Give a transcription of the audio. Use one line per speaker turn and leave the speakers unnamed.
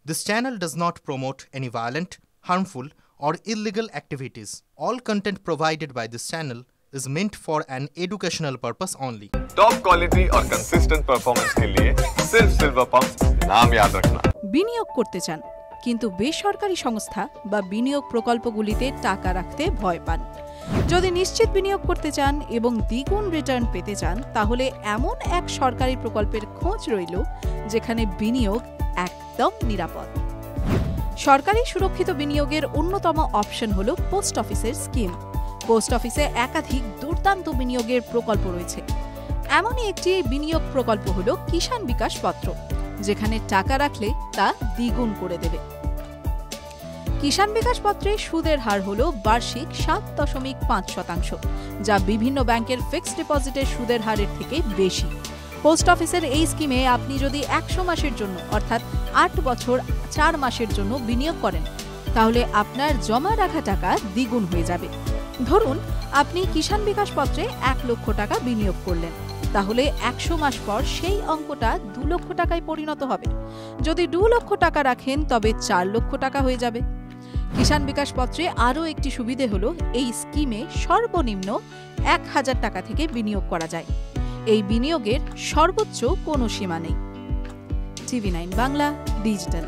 This channel does not promote any violent, harmful, or illegal activities. All content provided by this channel is meant for an educational purpose only.
Top quality और consistent performance के लिए सिर्फ silver pump नाम याद रखना।
বিনিয়োগ করতে চান কিন্তু বেসরকারি সংস্থা বা বিনিয়োগ প্রকল্পগুলিতে টাকা রাখতে ভয় পান। যদি নিশ্চিত বিনিয়োগ করতে চান এবং দ্বিগুণ রিটার্ন পেতে চান তাহলে এমন এক সরকারি প্রকল্পের খোঁজ রইল যেখানে বিনিয়োগ একদম নিরাপদ। সরকারি সুরক্ষিত বিনিয়োগের অন্যতম অপশন হল পোস্ট অফিসের স্কিম। পোস্ট অফিসে একাধিক দুর্দান্ত বিনিয়োগের প্রকল্প রয়েছে। এমনই একটি বিনিয়োগ প্রকল্প হল কিষাণ বিকাশ পত্র, যেখানে টাকা রাখলে তা দ্বিগুণ করে দেবে। কিষাণ বিকাশ পত্রে সুদের হার হল বার্ষিক 7.5%, যা বিভিন্ন ব্যাংকের ফিক্সড ডিপোজিটের সুদের হারের থেকে বেশি। পোস্ট অফিসের এই স্কিমে আপনি যদি 100 মাসের জন্য অর্থাৎ 8 বছর 4 মাসের জন্য বিনিয়োগ করেন তাহলে আপনার জমা রাখা টাকা দ্বিগুণ হয়ে যাবে। ধরুন আপনি কিষাণ বিকাশ পত্রে 1 লক্ষ টাকা বিনিয়োগ করলেন, তাহলে 100 মাস পর সেই অঙ্কটা 2 লক্ষ টাকায় পরিণত হবে। যদি 2 লক্ষ টাকা রাখেন তবে 4 লক্ষ টাকা হয়ে যাবে। কিষাণ বিকাশ পত্রে আরও একটি সুবিধে হলো এই স্কিমে সর্বনিম্ন 1000 টাকা থেকে বিনিয়োগ করা যায়। এই বিনিয়োগের সর্বোচ্চ কোনো সীমা নেই। TV9 Bangla digital.